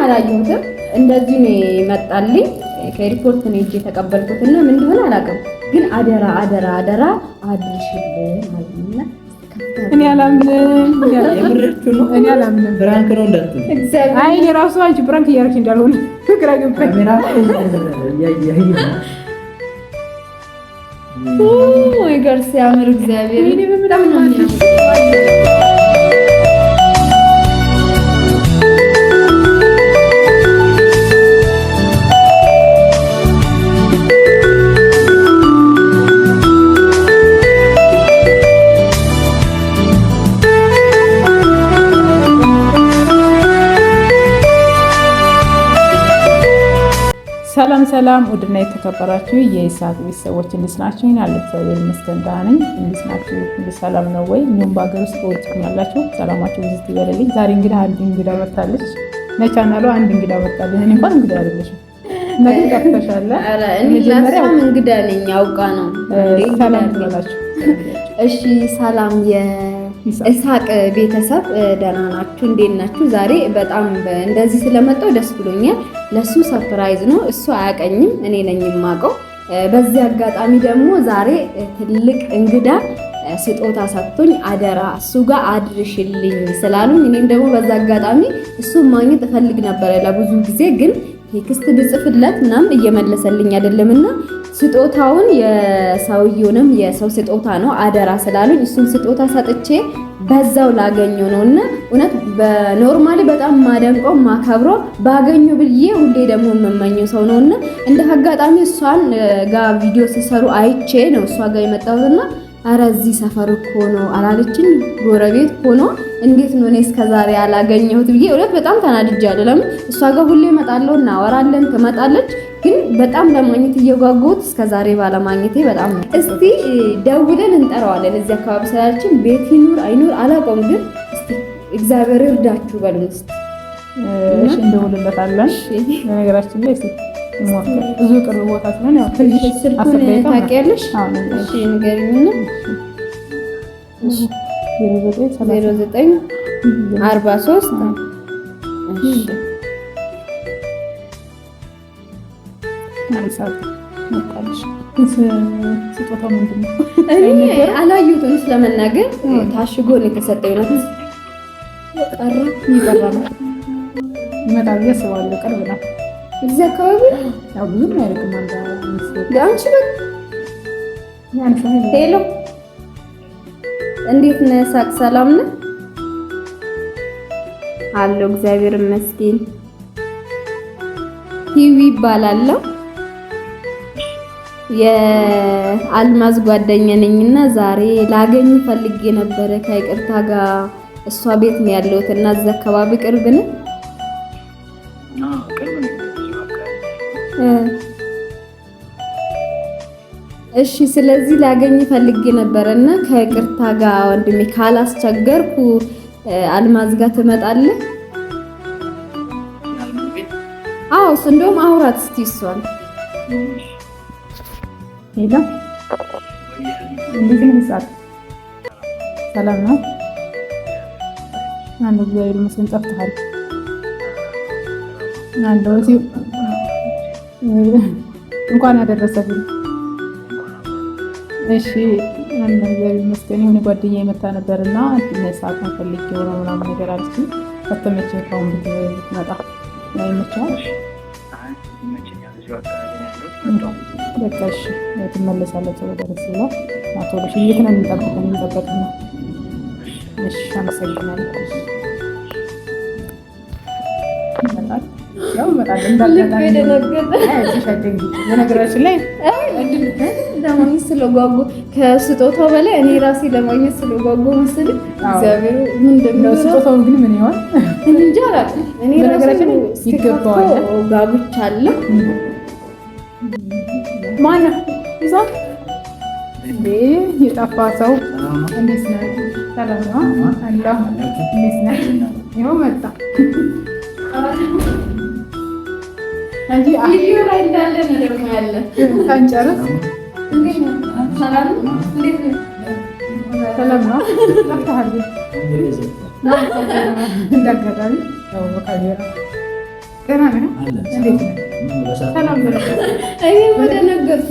አላየሁትም። እንደዚህ ነው የመጣልኝ ከሪፖርት ነው እጄ ተቀበልኩትና ምን እንደሆነ አላውቅም፣ ግን አደራ አደራ አደራ አድርሽልኝ አለኝና እኔ አላምንም። እኔ አላምንም። ብራንክ ነው እንዳትል። አይ የራሱ አንቺ ብራንክ እያደረግሽ እንዳልሆነ ግራ ገባኝ። ወይ ጋር ሲያምር እግዚአብሔር እኔ በጣም ነው ሰላም ውድና የተከበራችሁ የኢሳት ቤተሰቦች እንዴት ናችሁ? ይናል እግዚአብሔር ይመስገን ደህና ነኝ። እንዴት ናችሁ? ሁሉ ሰላም ነው ወይ? እኛም በአገር ውስጥ በውጭ ያላችሁ ሰላማችሁ ብዙ ይበልልኝ። ዛሬ እንግዲህ አንድ እንግዳ መጣለች ለቻናሉ። አንድ እንግዳ መጣለች። እኔ እንኳን እንግዳ አይደለሽም ነገር ጋፍተሻለ። አረ እኔ ለሰላም እንግዳ ነኝ አውቃ ነው። ሰላም ትላላችሁ? እሺ ሰላም የኢሳቅ ቤተሰብ ደህና ናችሁ? እንዴት ናችሁ? ዛሬ በጣም እንደዚህ ስለመጣው ደስ ብሎኛል። ለሱ ሰርፕራይዝ ነው። እሱ አያቀኝም፣ እኔ ነኝ የማውቀው። በዚህ አጋጣሚ ደግሞ ዛሬ ትልቅ እንግዳ ስጦታ ሰጥቶኝ አደራ እሱ ጋር አድርሽልኝ ስላሉኝ እኔም ደግሞ በዛ አጋጣሚ እሱ ማግኘት እፈልግ ነበረ ለብዙ ጊዜ፣ ግን ቴክስት ብጽፍለት ምናምን እየመለሰልኝ አይደለምና ስጦታውን የሰውየውንም የሰው ስጦታ ነው አደራ ስላሉኝ እሱን ስጦታ ሰጥቼ በዛው ላገኘው ነውና እውነት በኖርማሊ በጣም ማደንቀው ማከብሮ ባገኘው ብዬ ሁሌ ደግሞ የምመኘው ሰው ነውና እንደ አጋጣሚ እሷን ጋር ቪዲዮ ሲሰሩ አይቼ ነው እሷ ጋር የመጣሁትና አረ እዚህ ሰፈር እኮ ነው አላለችኝ፣ ጎረቤት ሆኖ እንዴት ነው እኔ እስከዛሬ ያላገኘሁት ብዬ እውነት በጣም ተናድጃለሁ። ለምን እሷ ጋር ሁሌ እመጣለሁ እናወራለን፣ ትመጣለች፣ ግን በጣም ለማግኘት እየጓጓሁት እስከዛሬ ባለማግኘቴ በጣም ነው። እስቲ ደውለን እንጠራዋለን እዚህ አካባቢ ስላለችን ቤት ይኑር አይኑር አላውቀውም፣ ግን እስቲ እግዚአብሔር ይርዳችሁ በሉን እስቲ። እሺ እንደውልለታለን። ነገራችን ላይ እስቲ ብዙ ቅርብ ቦታ ስለሆነ ያው ትንሽ ስልኩን ታውቂያለሽ? እሺ ንገሪኝና። እሺ 0943 እሺ ስጦታው ምንድን ነው? እኔ አላየሁትም ስለመናገር ታሽጎ ነው የተሰጠኝ ነው። ቀረ ይቀራል ይመጣል ብዬ አስባለሁ። ቅርብ ነው እዚህ አካባቢ ያው ብዙም አይርቅም። አንቺ ሄሎ እንዴት ነህ? ሳቅ ሰላም ነህ? አለሁ እግዚአብሔር ይመስገን። ሂዊ ይባላለሁ። የአልማዝ ጓደኛ ነኝና ዛሬ ላገኝ ፈልጌ ነበረ ከይቅርታ ጋር እሷ ቤት ነው ያለሁት እና እዛ አካባቢ ቅርብ ነው። እሺ ስለዚህ ላገኝ ፈልጌ ነበርና ከይቅርታ ጋር ወንድሜ ካላስቸገርኩ አልማዝ ጋር ትመጣለህ? አዎ እንደውም አውራት እስቲ እሷን። ሄሎ እንዴት ነህ? ሰዓት ሰላም ነው? አንዱ እግዚአብሔር ይመስገን። ጠፍተሃል? አንዱ እንኳን ያደረሰልኝ። እሺ አንዱ እግዚአብሔር ይመስገን። የሆነ ጓደኛዬ መጣ ነበርና ሰዓት ፈልጌው ነው ምናምን ነገር አለችኝ። ከተመቸኝ ካሁን ብትመጣ አይመችም? በቃ እሺ ትመለሳለች ወደ ደስ ይላል። አቶ ልጅ የት ነው የሚጠበቀው? እሺ አመሰግናለሁ። ያው መጣል በነገራችን ላይ ለማግኘት ስለጓጉ ከስጦታው በላይ እኔ ራሴ ለማግኘት ስለጓጉ መሰለኝ። እግዚአብሔር ምንድን ነው ስጦታው ግን ምን ይሆን እንጃ አላውቅም። እኔ በነገራችን ላይ ይገባዋል ጋጉቻለሁ። ማነው እዛ እንዴ የጠፋ ሰው? እንዴት ነህ? ሰላም ነው አላህ። እንዴት ነህ? ይኸው መጣ እንጂ ቪዲዮ ላይ እንዳለ ነው ደግሞ ያለ ሳንጨርስ እንዴት ነው? ሰላም ነው? እንዴት ነው? ሰላም ነው? ጠፍተሃል? እንዳጋጣሚ ያው በካሜራ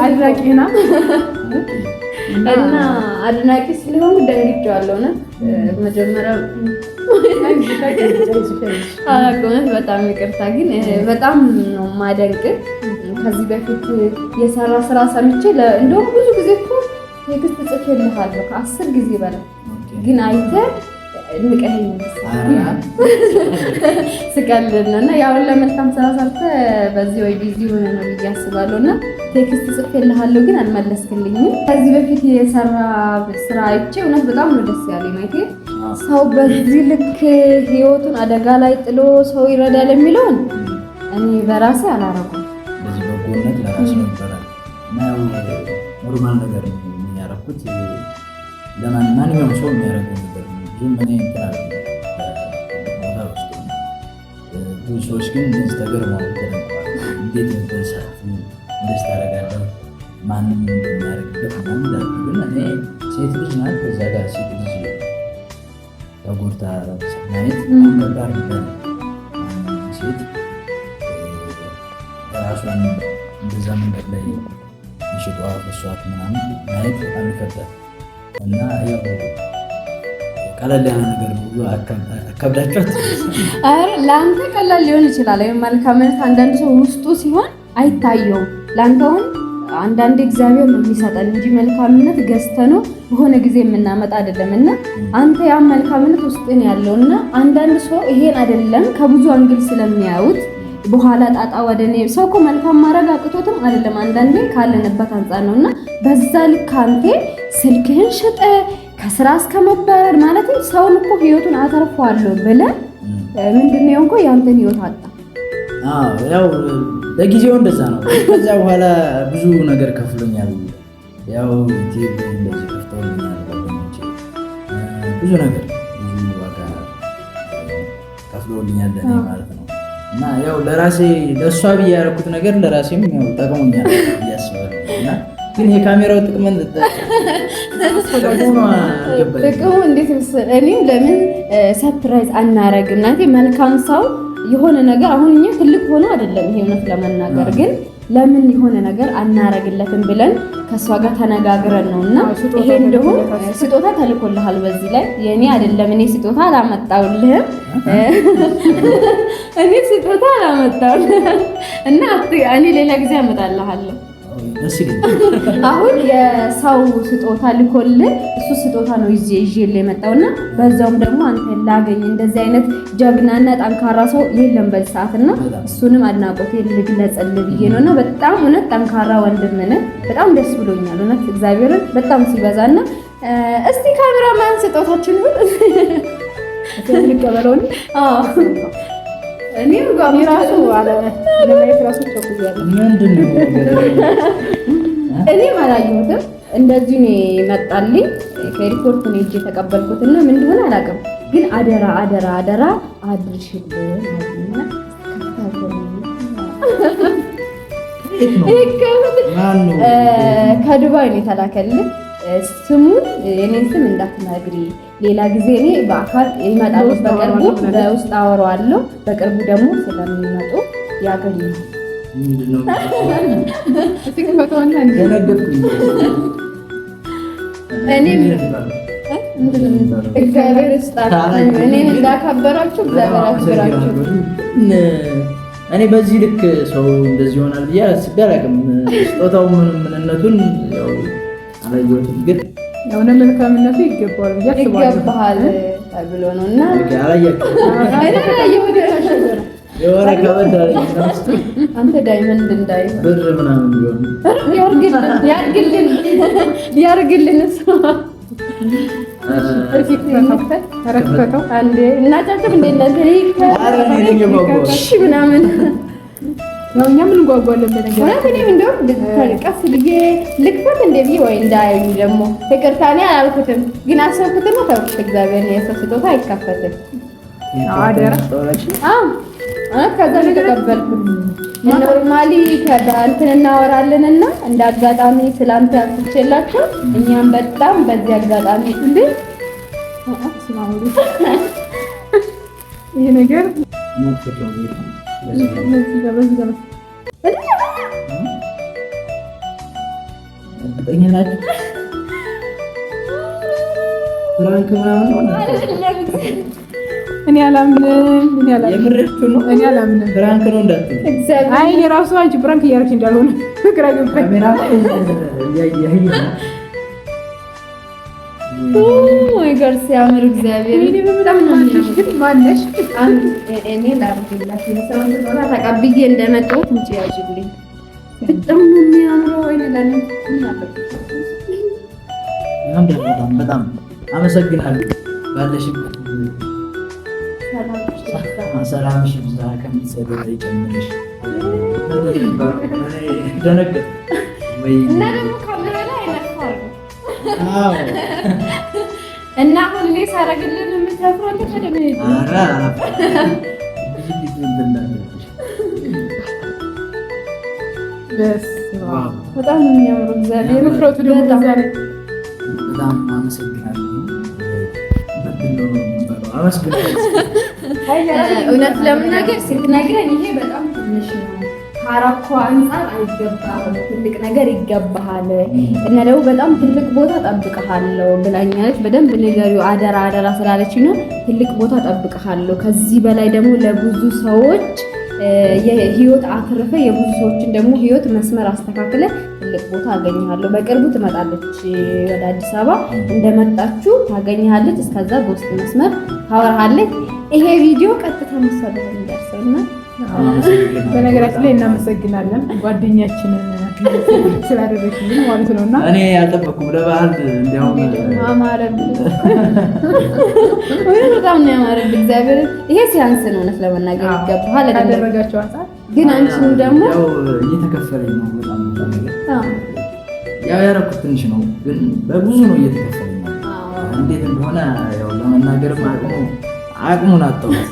አድናቂና እና አድናቂ ስለሆኑ ደንግጬዋለሁ። መጀመሪያ አላውቅም፣ በጣም ይቅርታ። ግን በጣም ነው የማደንቅ። ከዚህ በፊት የሰራ ስራ ሰምቼ እንደውም ብዙ ጊዜ እኮ ቴክስት ጽፌልሃለሁ ከ10 ጊዜ በላይ ግን አይተህ ንቀኸኝ ስቀልድና እና ያው ለመልካም ስራ ሰርተህ በዚህ ወይ ቢዚ ሆነ ነው ብዬ አስባለሁ። እና ቴክስት ጽፌልሃለሁ ግን አልመለስክልኝም። ከዚህ በፊት የሰራ ስራ አይቼ እውነት በጣም ነው ደስ ያለኝ። ማለቴ ሰው በዚህ ልክ ህይወቱን አደጋ ላይ ጥሎ ሰው ይረዳል የሚለውን እኔ በራሴ አላረኩም። በዚህ በጎነት ለራስ ነው ይባላል እና ያው ኖርማል ነገር ነው የሚያረኩት። ለማንኛውም ሰው የሚያደርገው ነገር ነው። ብዙም እኔ እንትን ቦታ ውስጥ ብዙ ሰዎች ግን እንደዚህ ተገርመዋል፣ ተደንቀዋል። እንዴት እንደሰራሁ እንደዚህ ታደርጋለህ ማንም የሚያደርግበት ምናምን ይላሉ። ግን እኔ ሴት ልጅ ናት፣ ከዛ ጋር ሴት ልጅ ተጎድታ ማየት ከባድ ነው። ሴት ራሷን እንደዛ መንገድ ላይ ሽጧ ፈሷት ምናምን ማየት በጣም ይከብዳል እና ያው ቀለል ያለ ነገር ነው። ብዙ አከብዳችኋት። አረ ለአንተ ቀላል ሊሆን ይችላል። መልካምነት አንዳንድ ሰው ውስጡ ሲሆን አይታየውም። ለአንተውን አንዳንድ እግዚአብሔር ነው የሚሰጠን እንጂ መልካምነት ገዝተነው በሆነ ጊዜ የምናመጣ አይደለም። እና አንተ ያ መልካምነት ውስጥን ያለውና አንዳንድ ሰው ይሄን አይደለም ከብዙ አንግል ስለሚያዩት በኋላ ጣጣ ወደ እኔ ሰው እኮ መልካም ማድረግ አቅቶትም አይደለም፣ አንዳንዴ ካለንበት አንጻር ነውና በዛ ልክ አንተ ስልክህን ሽጠ ከስራ እስከመባረር ማለት ሰውን እኮ ህይወቱን አተርፈዋለሁ ብለህ ምንድነው እንኳ ያንተን ህይወት አጣ። ያው ለጊዜው እንደዛ ነው። ከዛ በኋላ ብዙ ነገር ከፍሎኛል። ያው ዩቲዩብ እንደዚህ ከፍተውኛል ጓደኞቼ፣ ብዙ ነገር ብዙ ዋጋ ከፍሎኛል ለኔ ማለት ነው። እና ያው ለራሴ ለእሷ ብዬ ያደረኩት ነገር ለራሴም ያው ጠቅሞኛል ብዬ አስባለሁ። እና ግን የካሜራው ጥቅም ጥቅሙ እንዴት መሰለህ? እኔም ለምን ሰርፕራይዝ አናረግም? እናቴ መልካም ሰው የሆነ ነገር አሁን እኛ ትልቅ ሆኖ አይደለም ይሄ እውነት ለመናገር ግን ለምን የሆነ ነገር አናረግለትም ብለን ከሷ ጋር ተነጋግረን ነውና ይሄ እንደሆነ ስጦታ ተልኮልሃል። በዚህ ላይ የኔ አይደለም፣ እኔ ስጦታ አላመጣውልህም እኔ ስጦታ አላመጣውልህም እና እኔ ሌላ ጊዜ አመጣልሃለሁ። አሁን የሰው ስጦታ ልኮልህ እሱ ስጦታ ነው ይዤልህ የመጣውና በዛውም ደግሞ አንተ ላገኝ እንደዚህ አይነት ጀግናና ጠንካራ ሰው የለም በዚህ ሰዓትና እሱንም አድናቆቴን ልግለጽልህ ብዬ ነውና በጣም እውነት ጠንካራ ወንድም ነህ። በጣም ደስ ብሎኛል እውነት እግዚአብሔርን በጣም ሲበዛና እስቲ ካሜራማን ስጦታችን ሁሉ ልቀበለው ነው። እኔም ጋር ራሱ አለ ለማየት ራሱ ተቆያለሁ። ምንድነው እኔም አላየሁትም። እንደዚህ ነው መጣልኝ ከሪፖርት ነው እጄ ተቀበልኩትና ምን እንደሆነ አላውቅም። ግን አደራ አደራ አደራ አድርሽልኝ አለና ከዱባይ ነው የተላከልኝ። ስሙን የኔን ስም እንዳትነግሪ፣ ሌላ ጊዜ እኔ በአካል ይመጣሉ፣ በቅርቡ በውስጥ አወራዋለሁ። በቅርቡ ደግሞ ስለሚመጡ ያገኙኛል። እግዚአብሔር ይስጣችሁ። እኔን እንዳከበራችሁ እግዚአብሔር ያክብራችሁ። እኔ በዚህ ልክ ሰው እንደዚህ ይሆናል ብዬ አስቤ አላውቅም። ስጦታው ምንነቱን ያው አላየሁትም፣ ግን ያው መልካምነቱ ይገባዋል ብዬ አስባለሁ። ይገባሃል ተብሎ ነውና የሆነ ከበድ አለኝ። አንተ ዳይመንድ እንዳይ ብር ምናምን ቢሆን ያርግልን እሱ ምናምን ያው እኛ ምን ጓጓለን በነገር እኔም እንደውም ቀስ ብዬ ልክፈት እንደ ብዬ ወይ እንዳያዩ ደግሞ ይቅርታ እኔ አላልኩትም፣ ግን አሰብኩትና ተውኩት። እግዚአብሔር የሰው ስጦታ አይካፈትም። አደራ ከዛ ነው የተቀበልኩት። ኖርማሊ ከዳንትን እናወራለንና እንደ አጋጣሚ ስላንተ አስችላችሁ እኛም በጣም በዚህ አጋጣሚ እንዴ ይሄ ነገር እኔ አላምንም። ብራንክ ነው እንዳትል። አይ የራሱ አንቺ ብራንክ እያደረግሽ እንዳልሆነ ግራ ገባኝ። ወይ ጋር ሲያምር እግዚአብሔር በጣም ነው ማነሽ እኔ ላርግላት የሰውን ጾታ ተቀብዬ እንደመጣሁት እንጂ ያጅልኝ በጣም ነው የሚያምረው። ወይ ለኔ በጣም አመሰግናለሁ። ባለሽበት ሰላምሽ ይብዛ፣ ከምትሰደው ይጨምርሽ። ደነገጥ ወይ እና ደግሞ ካሜራ ላይ አይነፋው እና አሁን እኔ ሳረግልን የምትፈራው አንተ ከደም ነው። አራ በጣም ነው የሚያምረው። እግዚአብሔር ፍሮቱ ደግሞ በጣም አመሰግናለሁ። እውነት ለመናገር ስትነግረኝ ይሄ በጣም ትንሽ ነው። ካራኮ አንፃር አይገባም፣ ትልቅ ነገር ይገባሃል እና ደግሞ በጣም ትልቅ ቦታ ጠብቀሃለሁ ብላኛለች። በደንብ ንገሪው አደራ አደራ ስላለች ነው። ትልቅ ቦታ ጠብቀሃለሁ። ከዚህ በላይ ደግሞ ለብዙ ሰዎች የህይወት አትርፈ የብዙ ሰዎችን ደግሞ ህይወት መስመር አስተካክለ ትልቅ ቦታ አገኘሃለሁ። በቅርቡ ትመጣለች ወደ አዲስ አበባ። እንደመጣችሁ ታገኘሃለች። እስከዛ በውስጥ መስመር ታወራሃለች። ይሄ ቪዲዮ ቀጥታ መስዋዕት እንደርሰውና በነገራችን ላይ እናመሰግናለን ጓደኛችንን ስላደረግሽልን ማለት ነውና እኔ ያልጠበኩም ለበዓል እንዲያውም አማረብኝ። ወይ በጣም ነው ያማረብኝ። እግዚአብሔር ይሄ ሲያንስ ነው እውነት ለመናገር ይገባሃል አደረጋቸው አንፃር ግን አንቺም ደግሞ ያው እየተከፈለኝ ነው። በጣም ያው ያረኩት ትንሽ ነው ግን በብዙ ነው እየተከፈለኝ ነው። እንዴት እንደሆነ ያው ለመናገር አቅሙን አጣሁት።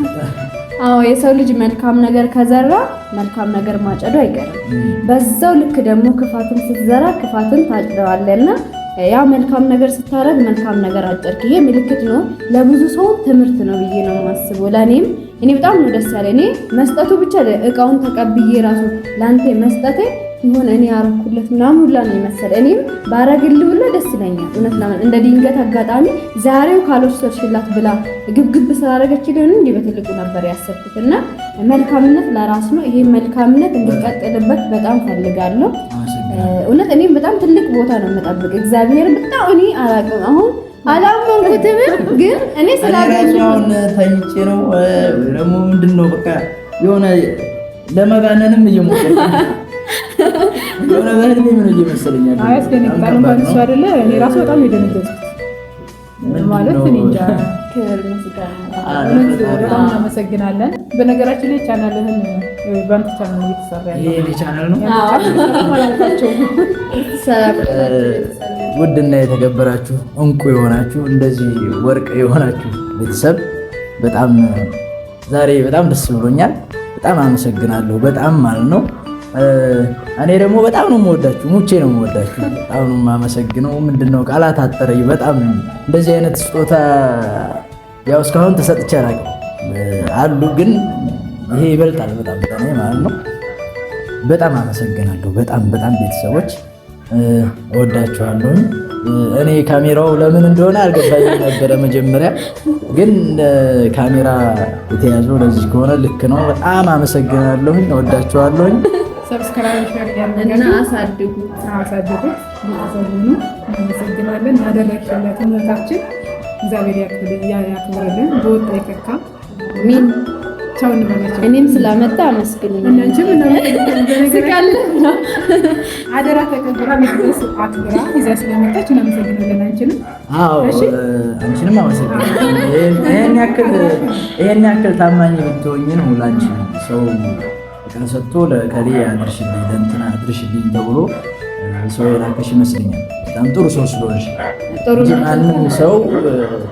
አዎ የሰው ልጅ መልካም ነገር ከዘራ መልካም ነገር ማጨዱ አይቀርም። በዛው ልክ ደግሞ ክፋትን ስትዘራ ክፋትን ታጭደዋለና ያ መልካም ነገር ስታረግ መልካም ነገር አጨድክ። ይሄ ምልክት ነው፣ ለብዙ ሰው ትምህርት ነው ብዬ ነው የማስበው። ለኔም እኔ በጣም ነው ደስ ያለኝ። እኔ መስጠቱ ብቻ እቃውን ተቀብዬ ራሱ ላንተ መስጠቴ ይሁን እኔ ያረኩለት ምናምን ሁላ ነው የመሰለ። እኔም ባረግልህ ሁላ ደስ ይለኛል። እውነት ለምን እንደ ድንገት አጋጣሚ ዛሬው ካልወሰድሽላት ብላ ግብግብ ስላደረገችልኝ እንዲህ በትልቁ ነበር ያሰብኩትና መልካምነት ለራስ ነው። ይሄ መልካምነት እንድቀጥልበት በጣም ፈልጋለሁ። እውነት እኔም በጣም ትልቅ ቦታ ነው የምጠብቅ። እግዚአብሔር በጣም እኔ አላውቅም አሁን አላመንኩትም ግን እኔ ስላገኘውን ተኝቼ ነው ደግሞ ምንድነው በቃ የሆነ ለመባነንም እየሞከርኩ የሆነ በህልሜ ምን እየመሰለኛል። አይ አስደነግጣለሁ እንኳን እሱ አይደለ እኔ ራሱ በጣም የደነገጥኩት ማለት እኔ እንጃ። በጣም እናመሰግናለን። በነገራችን ላይ ቻናልህን ባንክ ቻናል እየተሰራ ያለው ይሄ ቻናል ነው። ሰላም ውድና የተከበራችሁ እንቁ የሆናችሁ እንደዚህ ወርቅ የሆናችሁ ቤተሰብ በጣም ዛሬ በጣም ደስ ብሎኛል። በጣም አመሰግናለሁ። በጣም ማለት ነው። እኔ ደግሞ በጣም ነው የምወዳችሁ፣ ሙቼ ነው የምወዳችሁ። በጣም ነው የማመሰግነው። ምንድነው ቃላት አጠረኝ። በጣም እንደዚህ አይነት ስጦታ ያው እስካሁን ተሰጥቼ አላውቅም አሉ፣ ግን ይሄ ይበልጣል በጣም ለኔ ማለት ነው። በጣም አመሰግናለሁ። በጣም በጣም ቤተሰቦች እወዳችኋለሁ። እኔ ካሜራው ለምን እንደሆነ አልገባኝም ነበረ መጀመሪያ፣ ግን ካሜራ የተያዘው ለዚህ ከሆነ ልክ ነው። በጣም አመሰግናለሁ። እወዳችኋለሁ። ሰብስክራይብ ሼር እና አሳድጉ አሳድጉ። ማዘኑኑ እናመሰግናለን። ያደረግሽለት እውነታችን እግዚአብሔር ያክብርልን። በወጣ ይከካ ሚን ቻው እንበላቸው። እኔም ስላመጣ አመስግኑኝ። እናንቺም እናመሰግናለን። አደራ ተቀብራ ልትደርስ አክብራ ይዛ ስለመጣች እናመሰግናለን። አንቺንም አንቺንም አመሰግናለሁ። ይሄን ያክል ታማኝ ብትሆኚ ነው ላንቺ ሰው ቀን ሰጥቶ ለከሌ አድርሽልኝ ለእንትና አድርሽልኝ ተብሎ ሰው የላከሽ ይመስለኛል። በጣም ጥሩ ሰው ስለሆንሽ እንጂ ማንም ሰው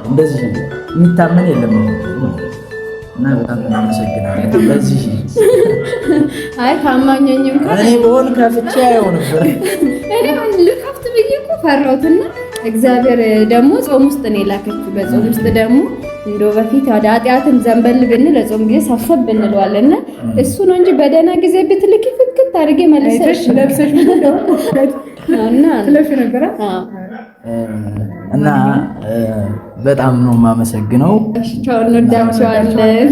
እንደዚህ የሚታመን የለም እና በጣም እናመሰግናለን። ለዚህ አይ ታማኝኝም እኔ በሆን ከፍቼ አይሆን ነበር። እኔ ልከፍት ብዬ እኮ ፈራሁትና እግዚአብሔር ደግሞ ጾም ውስጥ ነው የላከችው። በጾም ውስጥ ደግሞ እንደው በፊት ወደ ኃጢአትም ዘንበል ብንል ለጾም ጊዜ ሰፈብ እንለዋለን። እሱ ነው እንጂ በደህና ጊዜ ብትልኪ ፍክት አድርጌ መልሰሽ ለብሰሽ እና በጣም ነው የማመሰግነው። ቻው፣ እንወዳቸዋለን።